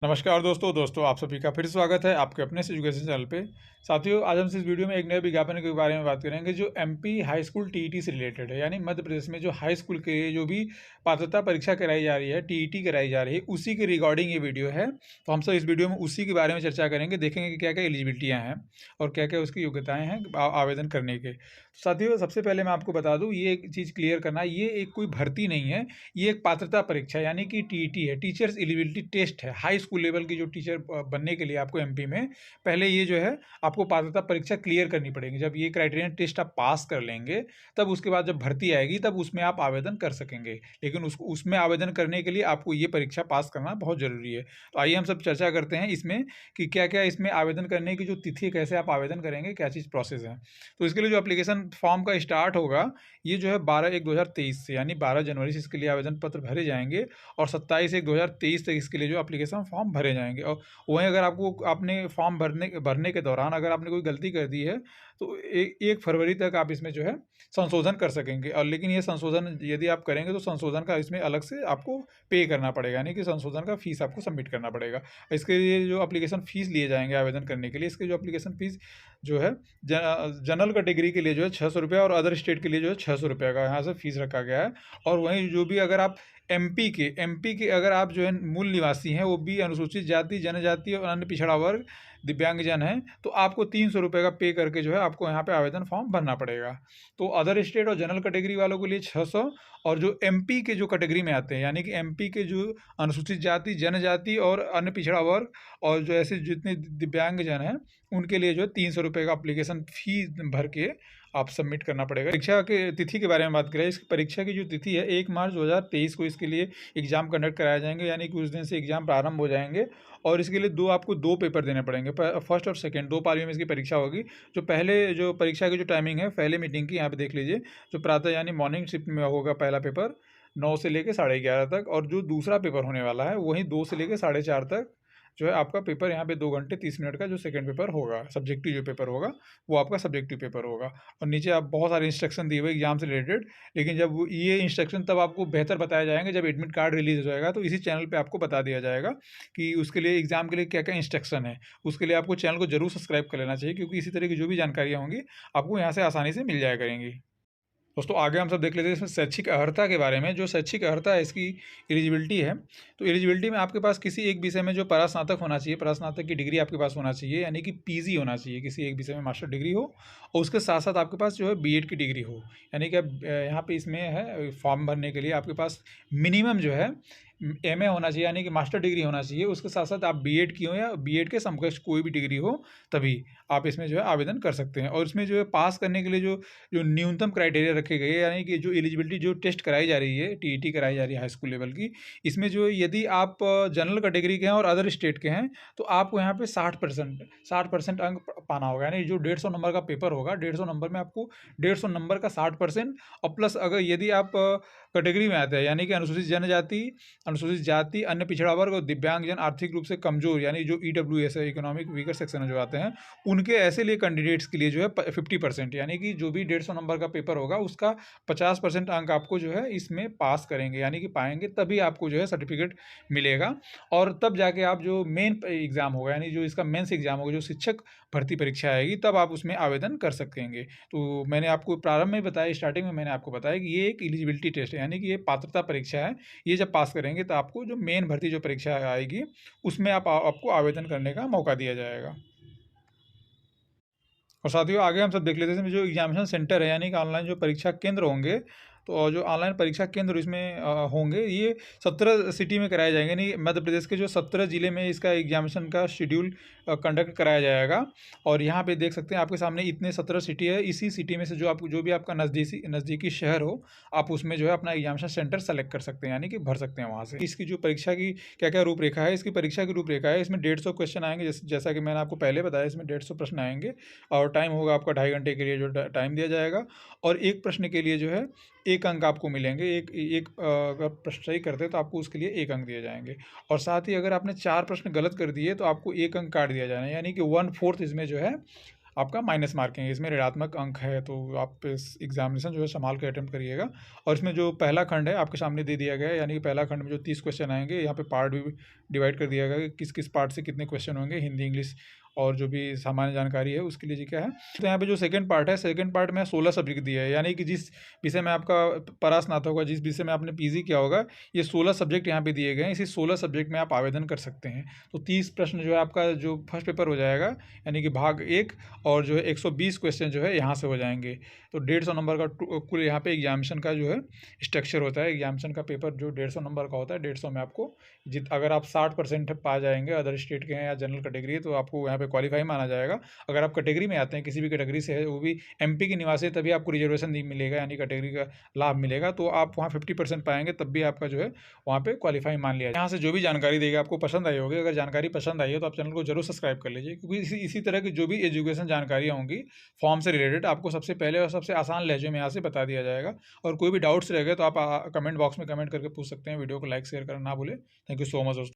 नमस्कार दोस्तों आप सभी का फिर स्वागत है आपके अपने से एजुकेशन चैनल पे। साथियों, आज हम इस वीडियो में एक नए विज्ञापन के बारे में बात करेंगे जो एमपी हाई स्कूल टीईटी से रिलेटेड है। यानी मध्य प्रदेश में जो हाई स्कूल के लिए जो भी पात्रता परीक्षा कराई जा रही है, टीईटी कराई जा रही है, उसी के रिगार्डिंग ये वीडियो है। तो हम सब इस वीडियो में उसी के बारे में चर्चा करेंगे, देखेंगे कि क्या क्या एलिजिबिलिटियाँ हैं और क्या क्या उसकी योग्यताएँ हैं आवेदन करने के। तो साथियों, सबसे पहले मैं आपको बता दूँ, ये एक चीज़ क्लियर करना, ये एक कोई भर्ती नहीं है, ये एक पात्रता परीक्षा यानी कि टीईटी है, टीचर्स एलिजिबिलिटी टेस्ट है। हाई स्कूल लेवल की जो टीचर बनने के लिए आपको एमपी में पहले ये जो है आपको पात्रता परीक्षा क्लियर करनी पड़ेगी। जब ये क्राइटेरियन टेस्ट आप पास कर लेंगे, तब उसके बाद जब भर्ती आएगी तब उसमें आप आवेदन कर सकेंगे। लेकिन उसमें आवेदन करने के लिए आपको ये परीक्षा पास करना बहुत ज़रूरी है। तो आइए हम सब चर्चा करते हैं इसमें कि क्या क्या इसमें आवेदन करने की जो तिथि है, कैसे आप आवेदन करेंगे, क्या चीज़ प्रोसेस है। तो इसके लिए जो एप्लीकेशन फॉर्म का स्टार्ट होगा, ये जो है 12/1/2023 से, यानी 12 जनवरी से इसके लिए आवेदन पत्र भरे जाएंगे और 27/1/2023 तक इसके लिए जो एप्लीकेशन फॉर्म भरे जाएंगे। और वहीं अगर आपको आपने फॉर्म भरने के दौरान अगर आपने कोई गलती कर दी है, तो 1 फरवरी तक आप इसमें जो है संशोधन कर सकेंगे। और लेकिन ये संशोधन यदि आप करेंगे तो संशोधन का इसमें अलग से आपको पे करना पड़ेगा, यानी कि संशोधन का फीस आपको सबमिट करना पड़ेगा। इसके लिए जो एप्लीकेशन फ़ीस लिए जाएंगे आवेदन करने के लिए, इसके जो एप्लीकेशन फ़ीस जो है जनरल कैटेगरी के लिए जो है 600 रुपया और अदर स्टेट के लिए जो है 600 रुपया का यहाँ से फीस रखा गया है। और वहीं जो भी अगर आप एमपी के अगर आप जो है मूल निवासी हैं, वो भी अनुसूचित जाति, जनजाति और अन्य पिछड़ा वर्ग, दिव्यांगजन हैं, तो आपको 300 रुपये का पे करके जो है आपको यहाँ पे आवेदन फॉर्म भरना पड़ेगा। तो अदर स्टेट और जनरल कैटेगरी वालों के लिए 600, और जो एमपी के जो कैटेगरी में आते हैं, यानी कि एमपी के जो अनुसूचित जाति, जनजाति और अन्य पिछड़ा वर्ग और जो ऐसे जितने दिव्यांगजन हैं, उनके लिए जो है 300 रुपये का एप्लीकेशन फ़ी भर के आप सबमिट करना पड़ेगा। परीक्षा के तिथि के बारे में बात करें, इसकी परीक्षा की जो तिथि है 1 मार्च 2023 को इसके लिए एग्ज़ाम कंडक्ट कराए जाएंगे, यानी कि उस दिन से एग्ज़ाम प्रारंभ हो जाएंगे। और इसके लिए आपको दो पेपर देने पड़ेंगे, फर्स्ट और सेकंड, दो पालियों में इसकी परीक्षा होगी। जो पहले जो परीक्षा की जो टाइमिंग है पहले मीटिंग की, यहाँ पे देख लीजिए, जो प्रातः यानी मॉर्निंग शिफ्ट में होगा पहला पेपर 9 से लेकर 11:30 तक, और जो दूसरा पेपर होने वाला है वही 2 से लेकर 4:30 तक जो है आपका पेपर यहाँ पे 2 घंटे 30 मिनट का जो सेकंड पेपर होगा, सब्जेक्टिव जो पेपर होगा वो आपका सब्जेक्टिव पेपर होगा। और नीचे आप बहुत सारे इंस्ट्रक्शन दिए हुए एग्जाम से रिलेटेड, लेकिन जब ये इंस्ट्रक्शन तब आपको बेहतर बताया जाएंगे जब एडमिट कार्ड रिलीज हो जाएगा, तो इसी चैनल पे आपको बता दिया जाएगा कि उसके लिए एग्जाम के लिए क्या क्या इंस्ट्रक्शन है। उसके लिए आपको चैनल को जरूर सब्सक्राइब कर लेना चाहिए, क्योंकि इसी तरह की जो भी जानकारियाँ होंगी आपको यहाँ से आसानी से मिल जाया करेंगी। दोस्तों, आगे हम सब देख लेते हैं इसमें शैक्षिक अर्हता के बारे में। जो शैक्षिक अर्हता है, इसकी एलिजिबिलिटी है, तो एलिजिबिलिटी में आपके पास किसी एक विषय में जो परास्नातक होना चाहिए, परास्नातक की डिग्री आपके पास होना चाहिए, यानी कि पीजी होना चाहिए, किसी एक विषय में मास्टर डिग्री हो, और उसके साथ साथ आपके पास जो है बीएड की डिग्री हो। यानी कि अब यहाँ पे इसमें है फॉर्म भरने के लिए आपके पास मिनिमम जो है एमए होना चाहिए, यानी कि मास्टर डिग्री होना चाहिए। उसके साथ साथ आप बीएड की हो या बीएड के समकक्ष कोई भी डिग्री हो, तभी आप इसमें जो है आवेदन कर सकते हैं। और इसमें जो है पास करने के लिए जो जो न्यूनतम क्राइटेरिया रखे गए, यानी कि जो एलिजिबिलिटी जो टेस्ट कराई जा रही है, टीईटी कराई जा रही है हाई स्कूल लेवल की, इसमें जो यदि आप जनरल कैटेगरी के हैं और अदर स्टेट के हैं, तो आपको यहाँ पे 60% अंक पाना होगा। यानी जो 150 नंबर का पेपर होगा, 150 नंबर में आपको 150 नंबर का 60%, और प्लस अगर यदि आप कैटेगरी में आते हैं, यानी कि अनुसूचित जनजाति, अनुसूचित जाति, अन्य पिछड़ा वर्ग और दिव्यांगजन, आर्थिक रूप से कमजोर, यानी जो ईडब्ल्यूएस है, इकोनॉमिक वीकर सेक्शन जो आते हैं, उनके ऐसे लिए कैंडिडेट्स के लिए जो है 50%, यानी कि जो भी 150 नंबर का पेपर होगा उसका 50% अंक आपको जो है इसमें पास करेंगे, यानी कि पाएंगे, तभी आपको जो है सर्टिफिकेट मिलेगा। और तब जाके आप जो मेन एग्ज़ाम होगा, यानी जो इसका मेंस एग्ज़ाम होगा, जो शिक्षक भर्ती परीक्षा आएगी, तब आप उसमें आवेदन कर सकेंगे। तो मैंने आपको प्रारंभ में बताया, स्टार्टिंग में मैंने आपको बताया कि ये एक एलिजिबिलिटी टेस्ट है, यानी कि ये पात्रता परीक्षा है। ये जब पास करेंगे तो आपको जो मेन भर्ती जो परीक्षा आएगी उसमें आपको आवेदन करने का मौका दिया जाएगा। और साथियों, आगे हम सब देख लेते हैं इसमें जो एग्जामिनेशन सेंटर है, यानी कि ऑनलाइन जो परीक्षा केंद्र होंगे, तो जो ऑनलाइन परीक्षा केंद्र इसमें होंगे, ये 17 सिटी में कराए जाएंगे। यानी मध्य प्रदेश के जो 17 ज़िले में इसका एग्जामिनेशन का शेड्यूल कंडक्ट कराया जाएगा। और यहाँ पे देख सकते हैं आपके सामने इतने 17 सिटी है। इसी सिटी में से जो भी आपका नज़दीकी शहर हो, आप उसमें जो है अपना एग्जामिनेशन सेंटर सेलेक्ट कर सकते हैं, यानी कि भर सकते हैं वहाँ से। इसकी जो परीक्षा की क्या क्या रूपरेखा है, इसकी परीक्षा की रूपरेखा है, इसमें 150 क्वेश्चन आएंगे, जैसा कि मैंने आपको पहले बताया, इसमें 150 प्रश्न आएंगे। और टाइम होगा आपका 2.5 घंटे के लिए जो टाइम दिया जाएगा। और एक प्रश्न के लिए जो है 1 अंक आपको मिलेंगे। अगर प्रश्न सही करते हैं तो आपको उसके लिए 1 अंक दिए जाएंगे। और साथ ही अगर आपने 4 प्रश्न गलत कर दिए तो आपको 1 अंक काट दिया जाना है, यानी कि 1/4 इसमें जो है आपका माइनस मार्किंग है, इसमें ऋणात्मक अंक है। तो आप इस एग्जामिनेशन जो है संभाल के अटेम्प्ट करिएगा। और इसमें जो पहला खंड है आपके सामने दे दिया गया है, यानी कि पहला खंड में जो 30 क्वेश्चन आएंगे, यहाँ पे पार्ट भी डिवाइड कर दिया गया है कि किस किस पार्ट से कितने क्वेश्चन होंगे, हिंदी, इंग्लिश और जो भी सामान्य जानकारी है उसके लिए जी क्या है। तो यहाँ पे जो सेकंड पार्ट है, सेकंड पार्ट में 16 सब्जेक्ट दिया है, यानी कि जिस विषय में आपका परास्नातक होगा, जिस विषय में आपने पीजी किया होगा, ये 16 सब्जेक्ट यहाँ पे दिए गए हैं। इसी 16 सब्जेक्ट में आप आवेदन कर सकते हैं। तो 30 प्रश्न जो है आपका जो फर्स्ट पेपर हो जाएगा, यानी कि भाग 1, और जो है 120 क्वेश्चन जो है यहाँ से हो जाएंगे। तो 150 नंबर का कुल यहाँ पे एग्जामिनेशन का जो है स्ट्रक्चर होता है। एग्जामिनेशन का पेपर जो 150 नंबर का होता है, 150 में आपको अगर आप 60% पा जाएंगे, अदर स्टेट के हैं या जनरल कैटेगरी है, तो आपको यहाँ पे क्वालिफाई माना जाएगा। अगर आप कैटेगरी में आते हैं, किसी भी कैटेगरी से है, वो भी एमपी के निवासी है, तभी आपको रिजर्वेशन नहीं मिलेगा, यानी कैटेगरी का लाभ मिलेगा। तो आप वहाँ 50% पाएंगे, तब भी आपका जो है वहाँ पे क्वालिफाई मान लिया। यहाँ से जो भी जानकारी देगा आपको पसंद आई होगी। अगर जानकारी पसंद आई है तो आप चैनल को जरूर सब्सक्राइब कर लीजिए, क्योंकि इसी तरह की जो भी एजुकेशन जानकारियाँ होंगी फॉर्म से रिलेटेड, आपको सबसे पहले और सबसे आसान लहजे में यहाँ से बता दिया जाएगा। और कोई भी डाउट्स रह गए तो आप कमेंट बॉक्स में कमेंट करके पूछ सकते हैं। वीडियो को लाइक शेयर करना ना भूलें। थैंक यू सो मच दोस्तों।